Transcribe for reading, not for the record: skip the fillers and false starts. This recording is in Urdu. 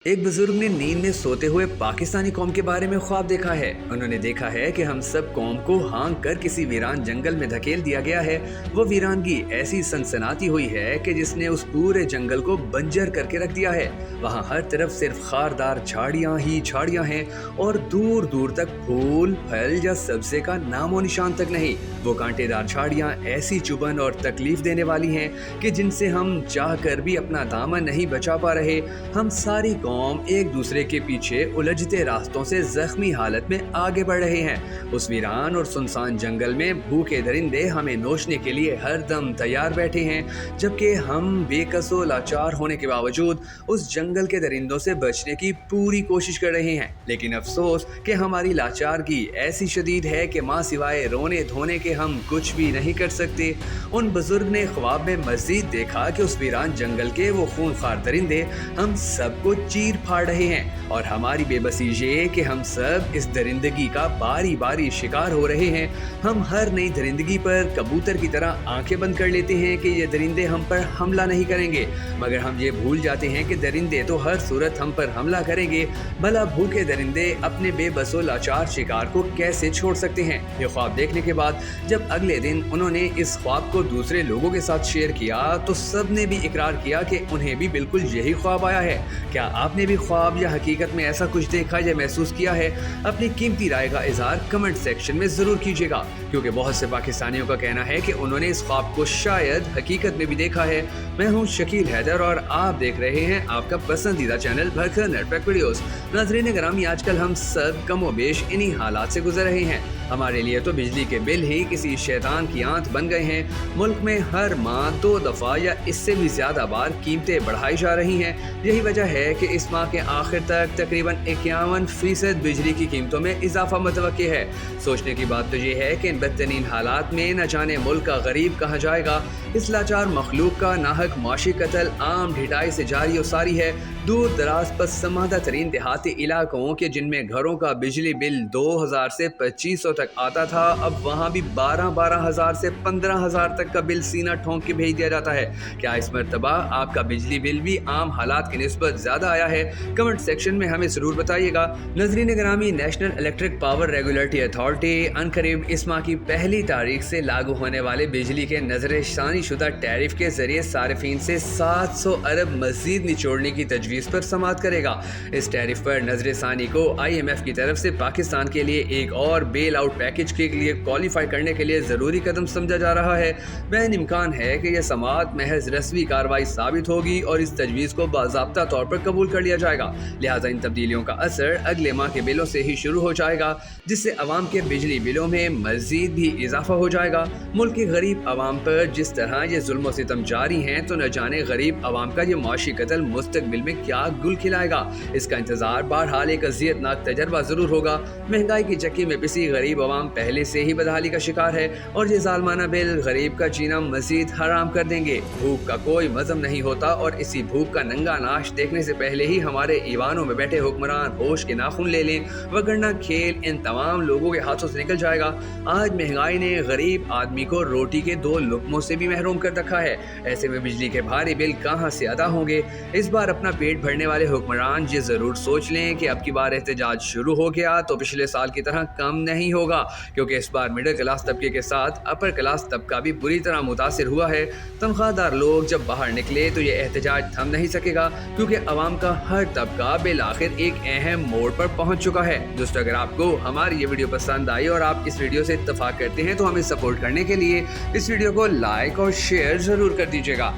ایک بزرگ نے نیند میں سوتے ہوئے پاکستانی قوم کے بارے میں خواب دیکھا ہے۔ انہوں نے دیکھا ہے کہ ہم سب قوم کو ہانک کر کسی ویران جنگل میں دھکیل دیا گیا ہے۔ وہ ویرانگی ایسی سنسناتی ہوئی ہے کہ جس نے اس پورے جنگل کو بنجر کر کے رکھ دیا ہے۔ وہاں ہر طرف صرف خاردار جھاڑیاں ہی جھاڑیاں ہیں اور دور دور تک پھول، پھل یا سبزے کا نام و نشان تک نہیں۔ وہ کانٹے دار جھاڑیاں ایسی چبھن اور تکلیف دینے والی ہیں کہ جن سے ہم چاہ کر بھی اپنا دامن نہیں بچا پا رہے۔ ہم ساری قوم ایک دوسرے کے پیچھے الجھتے راستوں سے زخمی حالت میں آگے بڑھ رہے ہیں۔ اس ویران اور سنسان جنگل میں بھوکے درندے ہمیں نوچنے کے لیے ہر دم تیار بیٹھے ہیں، جبکہ ہم بے کس و لاچار ہونے کے باوجود اس جنگل کے درندوں سے بچنے کی پوری کوشش کر رہے ہیں۔ لیکن افسوس کہ ہماری لاچارگی ایسی شدید ہے کہ ماں سوائے رونے دھونے کے ہم کچھ بھی نہیں کر سکتے۔ ان بزرگ نے خواب میں مزید دیکھا کہ اس ویران جنگل کے وہ خونخوار درندے ہم سب کو چیر پھاڑ رہے ہیں، اور ہماری بے بسی یہ کہ ہم سب اس درندگی کا باری باری شکار ہو رہے ہیں۔ ہم ہر نئی درندگی پر کبوتر کی طرح آنکھیں بند کر لیتے ہیں کہ یہ درندے ہم پر حملہ نہیں کریں گے، مگر ہم یہ بھول جاتے ہیں کہ درندے تو ہر صورت ہم پر حملہ کریں گے۔ بھلا بھوکے درندے اپنے بے بس و لاچار شکار کو کیسے چھوڑ سکتے ہیں؟ یہ خواب دیکھنے کے بعد جب اگلے دن انہوں نے اس خواب کو دوسرے لوگوں کے ساتھ شیئر کیا تو سب نے بھی اقرار کیا کہ انہیں بھی بالکل یہی خواب آیا ہے۔ کیا آپ نے بھی خواب یا حقیقت میں ایسا کچھ دیکھا یا محسوس کیا ہے؟ اپنی قیمتی رائے کا اظہار کمنٹ سیکشن میں ضرور کیجیے گا، کیونکہ بہت سے پاکستانیوں کا کہنا ہے کہ انہوں نے اس خواب کو شاید حقیقت میں بھی دیکھا ہے۔ میں ہوں شکیل حیدر اور آپ دیکھ رہے ہیں آپ کا پسندیدہ چینل بھرکر نیٹ ورک ویڈیوز۔ ناظرین گرامی، آج کل ہم سب کم و بیش انہی حالات سے گزر رہے ہیں۔ ہمارے لیے تو بجلی کے بل ہی کسی شیطان کی آنت بن گئے ہیں۔ ملک میں ہر ماہ 2 دفعہ یا اس سے بھی زیادہ بار قیمتیں بڑھائی جا رہی ہیں۔ یہی وجہ ہے کہ اس ماہ کے آخر تک تقریباً 51% بجلی کی قیمتوں میں اضافہ متوقع ہے۔ سوچنے کی بات تو یہ ہے کہ ان بدترین حالات میں نہ جانے ملک کا غریب کہاں جائے گا۔ اس لاچار مخلوق کا ناحق معاشی قتل عام ڈھٹائی سے جاری و ساری ہے۔ دور دراز پسماندہ ترین دیہاتی علاقوں کے جن میں گھروں کا بجلی بل 2000 سے 2500 تک آتا تھا، اب وہاں بھی 12,000 سے 15,000 تک کا بل سینہ ٹھونک کے بھیج دیا جاتا ہے۔ کیا اس مرتبہ آپ کا بجلی بل بھی عام حالات کی نسبت زیادہ آیا ہے؟ کمنٹ سیکشن میں ہمیں ضرور بتائیے گا۔ ناظرین گرامی، national electric power regulatory authority عنقریب اس ماہ کی 1 تاریخ سے لاگو ہونے والے بجلی کے نظر ثانی شدہ ٹیرف کے ذریعے صارفین سے 700 ارب مزید نچوڑنے کی تجویز پر سماعت کرے گا۔ اس ٹیرف پر نظر ثانی کو IMF کی طرف سے پاکستان کے لیے ایک اور بیل آؤٹ پیکج کے لیے کوالیفائی کرنے کے لیے ضروری قدم سمجھا جا رہا ہے۔ بہن امکان ہے کہ یہ سماعت محض رسمی کارروائی ثابت ہوگی اور اس تجویز کو باضابطہ طور پر قبول کر لیا جائے گا۔ لہٰذا ان تبدیلیوں کا اثر اگلے ماہ کے بلوں سے ہی شروع ہو جائے گا، جس سے عوام کے بجلی بلوں میں مزید بھی اضافہ ہو جائے گا۔ ملک کے غریب عوام پر جس طرح یہ ظلم و ستم جاری ہیں تو نہ جانے غریب عوام کا یہ معاشی قتل مستقبل میں کیا گل کھلائے گا۔ اس کا انتظار بہرحال ایک اذیت ناک تجربہ ضرور ہوگا۔ مہنگائی کی چکی میں پسی غریب عوام پہلے سے ہی بدحالی کا شکار ہے، اور یہ ظالمانہ بل غریب کا جینا مزید حرام کر دیں گے۔ بھوک کا کوئی مزم نہیں ہوتا، اور اسی بھوک کا ننگا ناش دیکھنے سے پہلے ہی ہمارے ایوانوں میں بیٹھے حکمران ہوش کے ناخن لے لیں، وگرنہ کھیل ان تمام لوگوں کے ہاتھوں سے نکل جائے گا۔ آج مہنگائی نے غریب آدمی کو روٹی کے 2 لقموں سے بھی محروم کر رکھا ہے۔ ایسے میں بجلی کے بھاری بل کہاں سے ادا ہوں گے؟ اس بار اپنا پیٹ بھرنے والے حکمران یہ ضرور سوچ لیں کہ اب کی بار احتجاج شروع ہو گیا تو پچھلے سال کی طرح کم نہیں ہوگا، کیونکہ اس بار مڈل کلاس طبقے کے ساتھ اپر کلاس طبقہ بھی بری طرح متاثر ہوا ہے۔ تنخواہ دار لوگ جب باہر نکلے تو یہ احتجاج تھم نہیں سکے گا، کیونکہ عوام کا ہر طبقہ بالآخر ایک اہم موڑ پر پہنچ چکا ہے۔ دوستو، اگر آپ کو ہماری یہ ویڈیو پسند آئی اور آپ اس ویڈیو سے اتفاق کرتے ہیں تو ہمیں سپورٹ کرنے کے لیے اس ویڈیو کو لائک اور شیئر ضرور کر دیجیے گا۔